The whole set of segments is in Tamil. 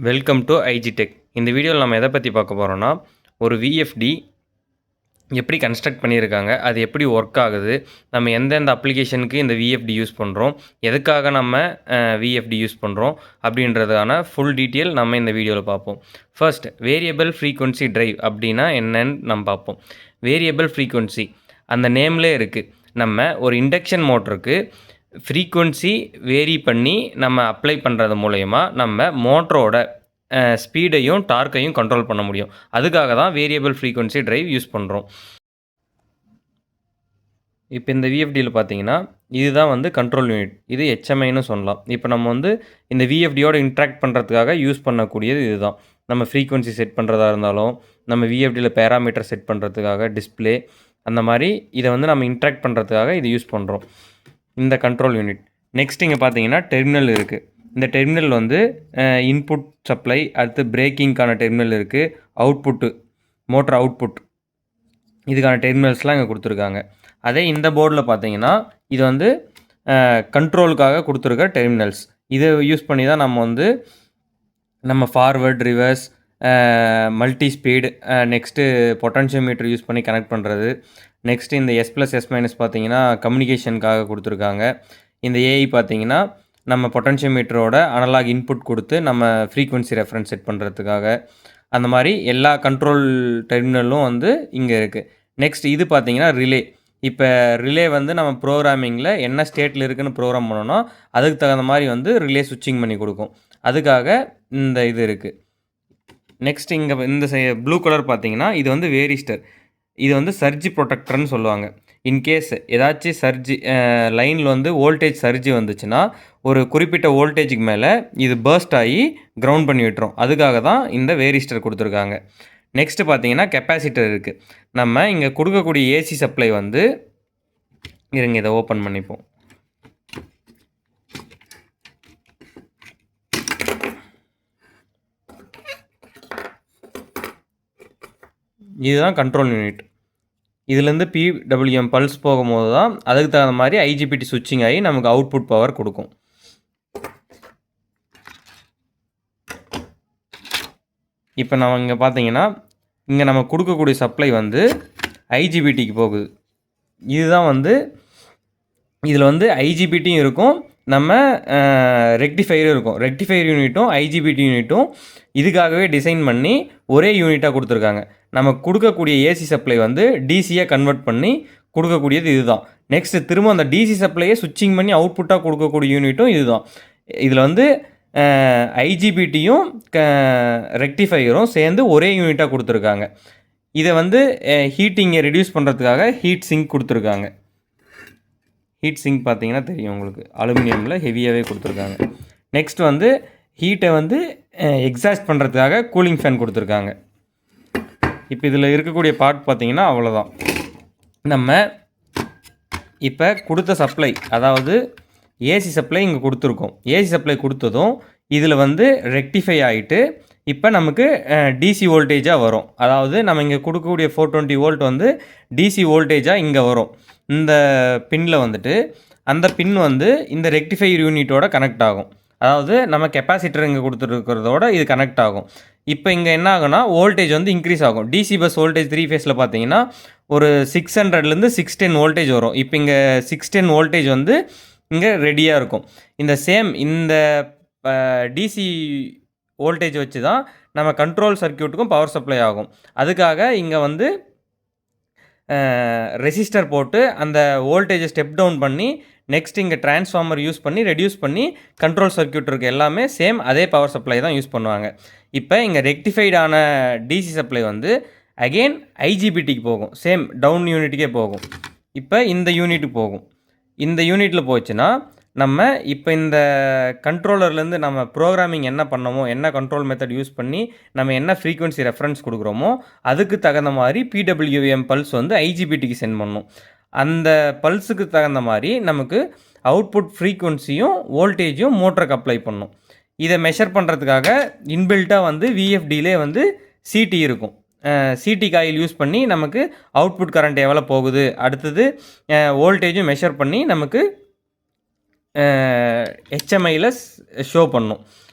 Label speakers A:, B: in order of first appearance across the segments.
A: Welcome to IG tech. இந்த வீடியோவில் நம்ம எதை பற்றி பார்க்க போகிறோன்னா, ஒரு விஎஃப்டி எப்படி கன்ஸ்ட்ரக்ட் பண்ணியிருக்காங்க, அது எப்படி ஒர்க் ஆகுது, நம்ம எந்தெந்த அப்ளிகேஷனுக்கு இந்த விஎஃப்டி யூஸ் பண்ணுறோம், எதுக்காக நம்ம விஎஃப்டி யூஸ் பண்ணுறோம் அப்படின்றதுக்கான ஃபுல் டீட்டெயில் நம்ம இந்த வீடியோவில் பார்ப்போம். ஃபர்ஸ்ட், வேரியபிள் ஃப்ரீக்வன்சி டிரைவ் அப்படின்னா என்னன்னு நம்ம பார்ப்போம். வேரியபிள் ஃப்ரீக்வன்சி அந்த நேம்லே இருக்குது. நம்ம ஒரு இண்டக்ஷன் மோட்டருக்கு ஃப்ரீக்வன்சி வேரி பண்ணி நம்ம அப்ளை பண்ணுறது மூலயமா நம்ம மோட்டரோட ஸ்பீடையும் டார்க்கையும் கண்ட்ரோல் பண்ண முடியும். அதுக்காக தான் வேரியபிள் ஃப்ரீக்வன்சி டிரைவ் யூஸ் பண்ணுறோம். இப்போ இந்த விஎஃப்டியில் பார்த்தீங்கன்னா இதுதான் வந்து கண்ட்ரோல் யூனிட். இது ஹெச்எம்ஐன்னு சொல்லலாம். இப்போ நம்ம வந்து இந்த விஎஃப்டியோட இன்ட்ராக்ட் பண்ணுறதுக்காக யூஸ் பண்ணக்கூடியது இதுதான். நம்ம ஃப்ரீக்வன்சி செட் பண்ணுறதா இருந்தாலும், நம்ம விஎஃப்டியில் பேராமீட்டர் செட் பண்ணுறதுக்காக டிஸ்பிளே, அந்த மாதிரி இதை வந்து நம்ம இன்ட்ராக்ட் பண்ணுறதுக்காக இது யூஸ் பண்ணுறோம், இந்த கண்ட்ரோல் யூனிட். நெக்ஸ்ட் இங்கே பார்த்தீங்கன்னா டெர்மினல் இருக்குது. இந்த டெர்மினல் வந்து இன்புட் சப்ளை, அடுத்து பிரேக்கிங்க்கான டெர்மினல் இருக்குது, அவுட்புட்டு மோட்டர் அவுட்புட், இதுக்கான டெர்மினல்ஸ்லாம் இங்கே கொடுத்துருக்காங்க. அதே இந்த போர்டில் பார்த்தீங்கன்னா இது வந்து கண்ட்ரோலுக்காக கொடுத்துருக்க டெர்மினல்ஸ். இதை யூஸ் பண்ணி தான் நம்ம வந்து நம்ம forward, reverse, multi speed, next potentiometer use பண்ணி கனெக்ட் பண்ணுறது. நெக்ஸ்ட்டு இந்த S+S- பார்த்தீங்கன்னா கம்யூனிகேஷனுக்காக கொடுத்துருக்காங்க. இந்த ஏஐ பார்த்தீங்கன்னா நம்ம பொட்டன்ஷியோமீட்டரோட அனலாக் இன்புட் கொடுத்து நம்ம ஃப்ரீக்வன்சி ரெஃபரன்ஸ் செட் பண்ணுறதுக்காக. அந்த மாதிரி எல்லா கண்ட்ரோல் டெர்மினலும் வந்து இங்கே இருக்குது. நெக்ஸ்ட் இது பார்த்தீங்கன்னா ரிலே. இப்போ ரிலே வந்து நம்ம ப்ரோக்ராமிங்கில் என்ன ஸ்டேட்டில் இருக்குதுன்னு ப்ரோக்ராம் பண்ணோன்னா அதுக்கு தகுந்த மாதிரி வந்து ரிலே சுவிட்சிங் பண்ணி கொடுக்கும். அதுக்காக இந்த இது இருக்குது. நெக்ஸ்ட் இங்கே இந்த ப்ளூ கலர் பார்த்தீங்கன்னா இது வந்து வேரிஸ்டர். இது வந்து சர்ஜி ப்ரொடெக்டர்னு சொல்லுவாங்க. இன்கேஸ் ஏதாச்சும் சர்ஜி லைனில் வந்து வோல்டேஜ் சர்ஜி வந்துச்சுன்னா ஒரு குறிப்பிட்ட வோல்டேஜுக்கு மேலே இது பர்ஸ்ட் ஆகி கிரவுண்ட் பண்ணி விட்டுரும். அதுக்காக தான் இந்த வேரிஸ்டர் கொடுத்துருக்காங்க. நெக்ஸ்ட்டு பார்த்தீங்கன்னா கெப்பாசிட்டர் இருக்குது. நம்ம இங்கே கொடுக்கக்கூடிய ஏசி சப்ளை வந்து இருங்க, இதை ஓப்பன் பண்ணிப்போம். இதுதான் கண்ட்ரோல் யூனிட். இதுலேருந்து PWM பல்ஸ் போகும்போது தான் அதுக்கு தகுந்த மாதிரி IGBT சுவிட்சிங் ஆகி நமக்கு அவுட்புட் பவர் கொடுக்கும். இப்போ நம்ம இங்கே பார்த்தீங்கன்னா இங்கே நம்ம கொடுக்கக்கூடிய சப்ளை வந்து IGBTக்கு போகுது. இதுதான் வந்து இதில் வந்து IGBTயும் இருக்கும், நம்ம ரெக்டிஃபையரும் இருக்கும். ரெக்டிஃபையர் யூனிட்டும் IGBT யூனிட்டும் இதுக்காகவே டிசைன் பண்ணி ஒரே யூனிட்டாக கொடுத்துருக்காங்க. நம்ம கொடுக்கக்கூடிய ஏசி சப்ளை வந்து டிசியாக கன்வெர்ட் பண்ணி கொடுக்கக்கூடியது இதுதான். நெக்ஸ்ட்டு திரும்ப அந்த டிசி சப்ளையை சுவிட்சிங் பண்ணி அவுட்புட்டாக கொடுக்கக்கூடிய யூனிட்டும் இதுதான். இதில் வந்து IGBTயும் ரெக்டிஃபையரும் சேர்ந்து ஒரே யூனிட்டாக கொடுத்துருக்காங்க. இதை வந்து ஹீட்டிங்கை ரெடியூஸ் பண்ணுறதுக்காக ஹீட் சிங்க் கொடுத்துருக்காங்க. ஹீட் சிங்க் பார்த்தீங்கன்னா தெரியும் உங்களுக்கு, அலுமினியமில் ஹெவியாகவே கொடுத்துருக்காங்க. நெக்ஸ்ட் வந்து ஹீட்டை வந்து எக்ஸாஸ்ட் பண்ணுறதுக்காக கூலிங் ஃபேன் கொடுத்துருக்காங்க. இப்போ இதில் இருக்கக்கூடிய பார்ட் பார்த்தீங்கன்னா அவ்வளோதான். நம்ம இப்போ கொடுத்த சப்ளை, அதாவது ஏசி சப்ளை இங்கே கொடுத்துருக்கோம். ஏசி சப்ளை கொடுத்ததும் இதில் வந்து ரெக்டிஃபை ஆகிட்டு இப்போ நமக்கு டிசி வோல்டேஜாக வரும். அதாவது நம்ம இங்கே கொடுக்கக்கூடிய 420 வோல்ட் வந்து டிசி வோல்டேஜாக இங்கே வரும். இந்த பின்னில் வந்துட்டு அந்த பின் வந்து இந்த ரெக்டிஃபையர் யூனிட்டோட கனெக்ட் ஆகும். அதாவது நம்ம கெப்பாசிட்டர் இங்கே கொடுத்துருக்கிறதோட இது கனெக்ட் ஆகும். இப்போ இங்கே என்ன ஆகும்னா வோல்டேஜ் வந்து இன்க்ரீஸ் ஆகும். டிசி பஸ் வோல்டேஜ் 3 ஃபேஸில் பார்த்தீங்கன்னா ஒரு 600லேருந்து 610 வோல்டேஜ் வரும். இப்போ இங்கே 610 வோல்டேஜ் வந்து இங்கே ரெடியாக இருக்கும். இந்த டிசி வோல்டேஜ் வச்சு தான் நம்ம கண்ட்ரோல் சர்க்யூட்டுக்கும் பவர் சப்ளை ஆகும். அதுக்காக இங்கே வந்து ரெசிஸ்டர் போட்டு அந்த வோல்டேஜை ஸ்டெப் டவுன் பண்ணி நெக்ஸ்ட் இங்கே டிரான்ஸ்ஃபார்மர் யூஸ் பண்ணி ரெடியூஸ் பண்ணி கண்ட்ரோல் சர்க்யூட் இருக்குது எல்லாமே சேம் அதே பவர் சப்ளை தான் யூஸ் பண்ணுவாங்க. இப்போ இங்கே ரெக்டிஃபைடான டிசி சப்ளை வந்து அகெயின் IGBTக்கு போகும், சேம் டவுன் யூனிட்டுக்கே போகும். இப்போ இந்த யூனிட்டுக்கு போகும். இந்த யூனிட்டில் போச்சுன்னா நம்ம இப்போ இந்த கண்ட்ரோலர்லேருந்து நம்ம ப்ரோக்ராமிங் என்ன பண்ணமோ, என்ன கண்ட்ரோல் மெத்தட் யூஸ் பண்ணி நம்ம என்ன ஃப்ரீக்வன்சி ரெஃபரன்ஸ் கொடுக்குறோமோ அதுக்கு தகுந்த மாதிரி PWM பல்ஸ் வந்து IGBTக்கு சென்ட் பண்ணணும். அந்த பல்ஸுக்கு தகுந்த மாதிரி நமக்கு அவுட்புட் ஃப்ரீக்வன்சியும் வோல்டேஜும் மோட்டருக்கு அப்ளை பண்ணணும். இதை மெஷர் பண்ணுறதுக்காக இன்பில்ட்டாக வந்து விஎஃப்டியிலே வந்து சிடி இருக்கும். சிடி காயில் யூஸ் பண்ணி நமக்கு அவுட்புட் கரண்ட் எவ்வளோ போகுது, அடுத்தது வோல்டேஜும் மெஷர் பண்ணி நமக்கு ஹெச்எம்ஐயில் ஷோ பண்ணும்.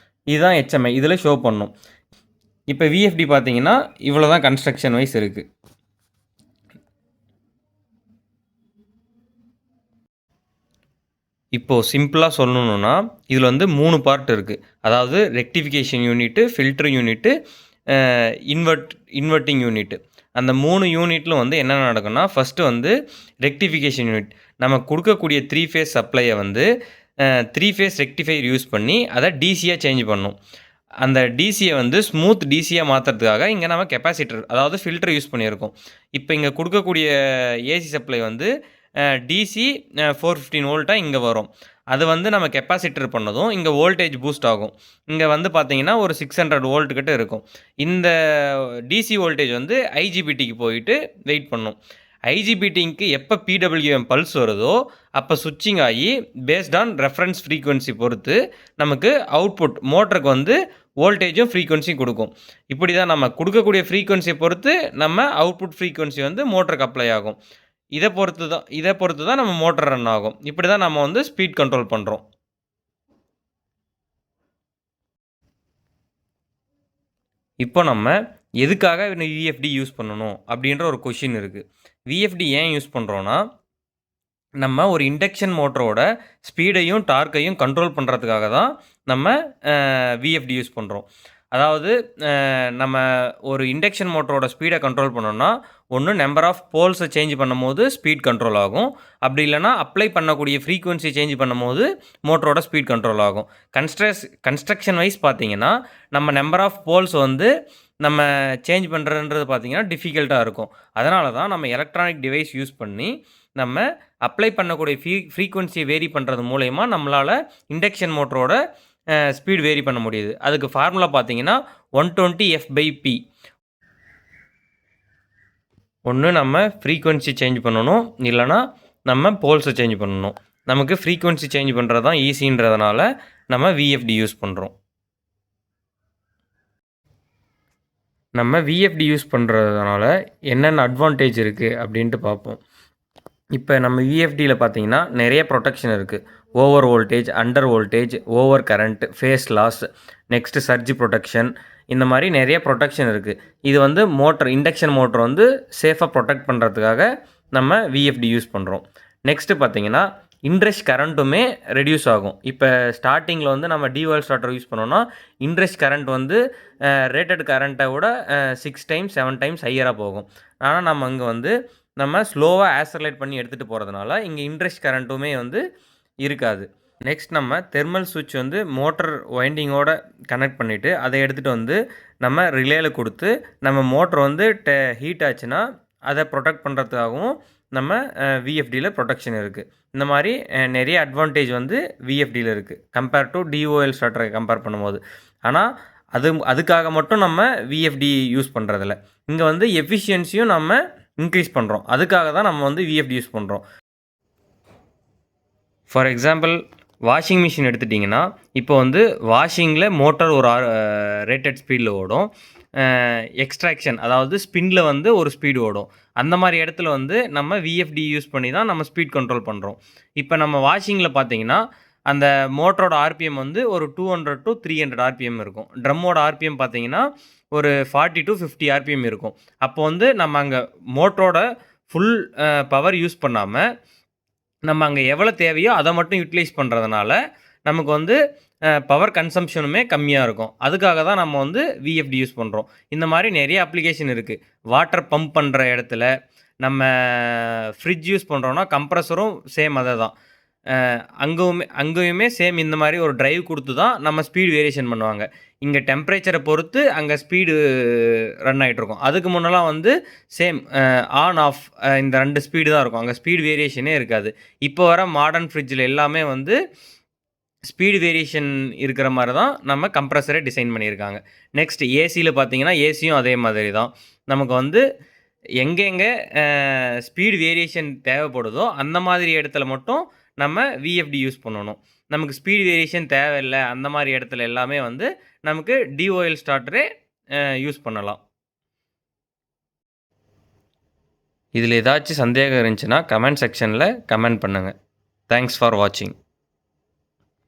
A: இதுதான் HMI இதில் ஷோ பண்ணும். இப்போ VFD பார்த்தீங்கன்னா இவ்வளோ தான் கன்ஸ்ட்ரக்ஷன் வைஸ் இருக்குது. இப்போது சிம்பிளாக சொல்லணுன்னா இதில் வந்து 3 பார்ட் இருக்குது. அதாவது rectification unit, filter unit, inverting unit. அந்த 3 யூனிட்டில் வந்து என்ன நடக்கும்னா, ஃபஸ்ட்டு வந்து ரெக்டிஃபிகேஷன் யூனிட் நம்ம கொடுக்கக்கூடிய 3 ஃபேஸ் சப்ளையை வந்து 3 ஃபேஸ் ரெக்டிஃபையர் யூஸ் பண்ணி அதை டிசியாக சேஞ்ச் பண்ணும். அந்த டிசியை வந்து ஸ்மூத் டிசியாக மாற்றுறதுக்காக இங்கே நம்ம கெப்பாசிட்டர் அதாவது ஃபில்டர் யூஸ் பண்ணியிருக்கோம். இப்போ இங்கே கொடுக்கக்கூடிய ஏசி சப்ளை வந்து டிசி 415 வோல்ட்டாக இங்கே வரும். அது வந்து நம்ம கெப்பாசிட்டர் பண்ணதும் இங்கே வோல்டேஜ் பூஸ்ட் ஆகும். இங்கே வந்து பார்த்தீங்கன்னா ஒரு 600 வோல்ட் கிட்ட இருக்கும். இந்த டிசி வோல்டேஜ் வந்து ஐஜிபிடிக்கு போயிட்டு வெயிட் பண்ணும். ஐஜிபிடிங்க்கு எப்போ PWM பல்ஸ் வருதோ அப்போ சுவிட்சிங் ஆகி பேஸ்ட் ஆன் ரெஃபரன்ஸ் ஃப்ரீக்வன்சி பொறுத்து நமக்கு அவுட்புட் மோட்டருக்கு வந்து வோல்டேஜும் ஃப்ரீக்வன்சியும் கொடுக்கும். இப்படி தான் நம்ம கொடுக்கக்கூடிய ஃப்ரீக்வன்சியை பொறுத்து நம்ம அவுட்புட் ஃப்ரீக்வன்சி வந்து மோட்டருக்கு அப்ளை ஆகும். இதை பொறுத்து தான் நம்ம மோட்டர் ரன் ஆகும். இப்படி தான் நம்ம வந்து ஸ்பீட் கண்ட்ரோல் பண்ணுறோம். இப்போ நம்ம எதுக்காக VFD யூஸ் பண்ணணும் அப்படின்ற ஒரு கொஷின் இருக்குது. VFD ஏன் யூஸ் பண்ணுறோன்னா, நம்ம ஒரு இண்டக்ஷன் மோட்டரோட ஸ்பீடையும் டார்க்கையும் கண்ட்ரோல் பண்ணுறதுக்காக தான் நம்ம VFD யூஸ் பண்ணுறோம். அதாவது நம்ம ஒரு இண்டக்ஷன் மோட்டரோட ஸ்பீடை கண்ட்ரோல் பண்ணோன்னா, ஒன்று நம்பர் ஆஃப் போல்ஸை சேஞ்ச் பண்ணும்போது ஸ்பீட் கண்ட்ரோல் ஆகும். அப்படி இல்லைனா அப்ளை பண்ணக்கூடிய ஃப்ரீக்வன்சி சேஞ்ச் பண்ணும்போது மோட்டரோட ஸ்பீட் கண்ட்ரோல் ஆகும். கன்ஸ்ட்ரக்ஷன் வைஸ் பார்த்தீங்கன்னா நம்ம நம்பர் ஆஃப் போல்ஸ் வந்து நம்ம சேஞ்ச் பண்ணுறன்றது பார்த்திங்கன்னா டிஃபிகல்ட்டாக இருக்கும். அதனால தான் நம்ம எலக்ட்ரானிக் டிவைஸ் யூஸ் பண்ணி நம்ம அப்ளை பண்ணக்கூடிய ஃப்ரீக்வன்சியை வேரி பண்ணுறது மூலயமா நம்மளால் இண்டக்ஷன் மோட்டரோட ஸ்பீட் வேரி பண்ண முடியுது. அதுக்கு ஃபார்முலா பார்த்தீங்கன்னா 120 F/P. ஒன்று நம்ம ஃப்ரீக்வன்சி சேஞ்ச் பண்ணணும், இல்லைனா நம்ம போல்ஸை சேஞ்ச் பண்ணணும். நமக்கு ஃப்ரீக்வன்சி சேஞ்ச் பண்ணுறது தான் ஈஸின்றதுனால நம்ம VFD யூஸ் பண்ணுறோம். நம்ம VFD யூஸ் பண்ணுறதுனால என்னென்ன அட்வான்டேஜ் இருக்குது அப்படின்ட்டு பார்ப்போம். இப்போ நம்ம VFDயில் பார்த்தீங்கன்னா நிறைய ப்ரொடெக்ஷன் இருக்குது. Over voltage, under voltage, over current, phase loss, next surge protection, இந்த மாதிரி நிறைய ப்ரொடெக்ஷன் இருக்குது. இது வந்து இண்டக்ஷன் மோட்டர் வந்து சேஃபாக ப்ரொடெக்ட் பண்ணுறதுக்காக நம்ம VFD யூஸ் பண்ணுறோம். நெக்ஸ்ட்டு பார்த்தீங்கன்னா இன்ட்ரெஸ்ட் கரண்ட்டுமே ரெடியூஸ் ஆகும். இப்போ ஸ்டார்டிங்கில் வந்து நம்ம டிவால் ஸ்டார்டர் யூஸ் பண்ணோன்னா இன்ட்ரெஸ்ட் கரண்ட் வந்து ரேட்டட் கரண்ட்டை விட 6 டைம்ஸ் 7 டைம்ஸ் ஹையராக போகும். ஆனால் நம்ம அங்கே வந்து நம்ம ஸ்லோவாக ஆக்சலரேட் பண்ணி எடுத்துகிட்டு போகிறதுனால இங்கே இன்ட்ரெஸ்ட் கரண்ட்டுமே வந்து இருக்காது. நெக்ஸ்ட் நம்ம தெர்மல் சுவிட்ச் வந்து மோட்டர் வைண்டிங்கோட கனெக்ட் பண்ணிவிட்டு அதை எடுத்துகிட்டு வந்து நம்ம ரிலேயில் கொடுத்து நம்ம மோட்டர் வந்து ஹீட் ஆச்சுன்னா அதை ப்ரொடெக்ட் பண்ணுறதுக்காகவும் நம்ம VFDயில் ப்ரொடெக்ஷன் இருக்குது. இந்த மாதிரி நிறைய அட்வான்டேஜ் வந்து VFDயில் இருக்குது கம்பேர் டு DOL ஸ்டார்டரை கம்பேர் பண்ணும்போது. ஆனால் அதுக்காக மட்டும் நம்ம VFD யூஸ் பண்ணுறதில்ல. இங்கே வந்து எஃபிஷியன்சியும் நம்ம இன்க்ரீஸ் பண்ணுறோம். அதுக்காக தான் நம்ம வந்து VFD யூஸ் பண்ணுறோம். ஃபார் எக்ஸாம்பிள் வாஷிங் மிஷின் எடுத்துட்டிங்கன்னா இப்போ வந்து வாஷிங்கில் மோட்டர் ஒரு ரேட்டட் ஸ்பீடில் ஓடும். எக்ஸ்ட்ராக்ஷன் அதாவது ஸ்பின்னில் வந்து ஒரு ஸ்பீடு ஓடும். அந்த மாதிரி இடத்துல வந்து நம்ம VFD யூஸ் பண்ணி தான் நம்ம ஸ்பீட் கண்ட்ரோல் பண்ணுறோம். இப்போ நம்ம வாஷிங்கில் பார்த்தீங்கன்னா அந்த மோட்டரோட RPM வந்து ஒரு 200 to 300 RPM இருக்கும். ட்ரம்மோட RPM பார்த்தீங்கன்னா ஒரு 40 to 50 RPM இருக்கும். அப்போ வந்து நம்ம அங்கே மோட்டரோட ஃபுல் பவர் யூஸ் பண்ணாமல் நம்ம அங்கே எவ்வளோ தேவையோ அதை மட்டும் யூட்டிலைஸ் பண்ணுறதுனால நமக்கு வந்து பவர் கன்சம்ஷனுமே கம்மியாக இருக்கும். அதுக்காக தான் நம்ம வந்து VFD யூஸ் பண்ணுறோம். இந்த மாதிரி நிறைய அப்ளிகேஷன் இருக்குது. வாட்டர் பம்ப் பண்ணுற இடத்துல நம்ம ஃப்ரிட்ஜ் யூஸ் பண்ணுறோன்னா கம்ப்ரஸரும் சேம் அதை தான். அங்கேயுமே சேம் இந்த மாதிரி ஒரு ட்ரைவ் கொடுத்து தான் நம்ம ஸ்பீடு வேரியேஷன் பண்ணுவாங்க. இங்கே டெம்பரேச்சரை பொறுத்து அங்கே ஸ்பீடு ரன் ஆகிட்ருக்கும். அதுக்கு முன்னெல்லாம் வந்து சேம் ஆன் ஆஃப் இந்த 2 ஸ்பீடு தான் இருக்கும். அங்கே ஸ்பீடு வேரியேஷனே இருக்காது. இப்போ வர மாடர்ன் ஃப்ரிட்ஜில் எல்லாமே வந்து ஸ்பீடு வேரியேஷன் இருக்கிற மாதிரி தான் நம்ம கம்ப்ரஸரே டிசைன் பண்ணியிருக்காங்க. நெக்ஸ்ட் ஏசியில் பார்த்தீங்கன்னா ஏசியும் அதே மாதிரி தான். நமக்கு வந்து எங்கெங்கே ஸ்பீடு வேரியேஷன் தேவைப்படுதோ அந்த மாதிரி இடத்துல மட்டும் நம்ம VFD யூஸ் பண்ணணும். நமக்கு ஸ்பீடு வேரியேஷன் தேவையில்லை அந்த மாதிரி இடத்துல எல்லாமே வந்து நமக்கு DOL ஸ்டார்டரே யூஸ் பண்ணலாம். இதில் ஏதாச்சும் சந்தேகம் இருந்துச்சுன்னா கமெண்ட் செக்ஷனில் கமெண்ட் பண்ணுங்கள். தேங்க்ஸ் ஃபார் வாட்சிங்.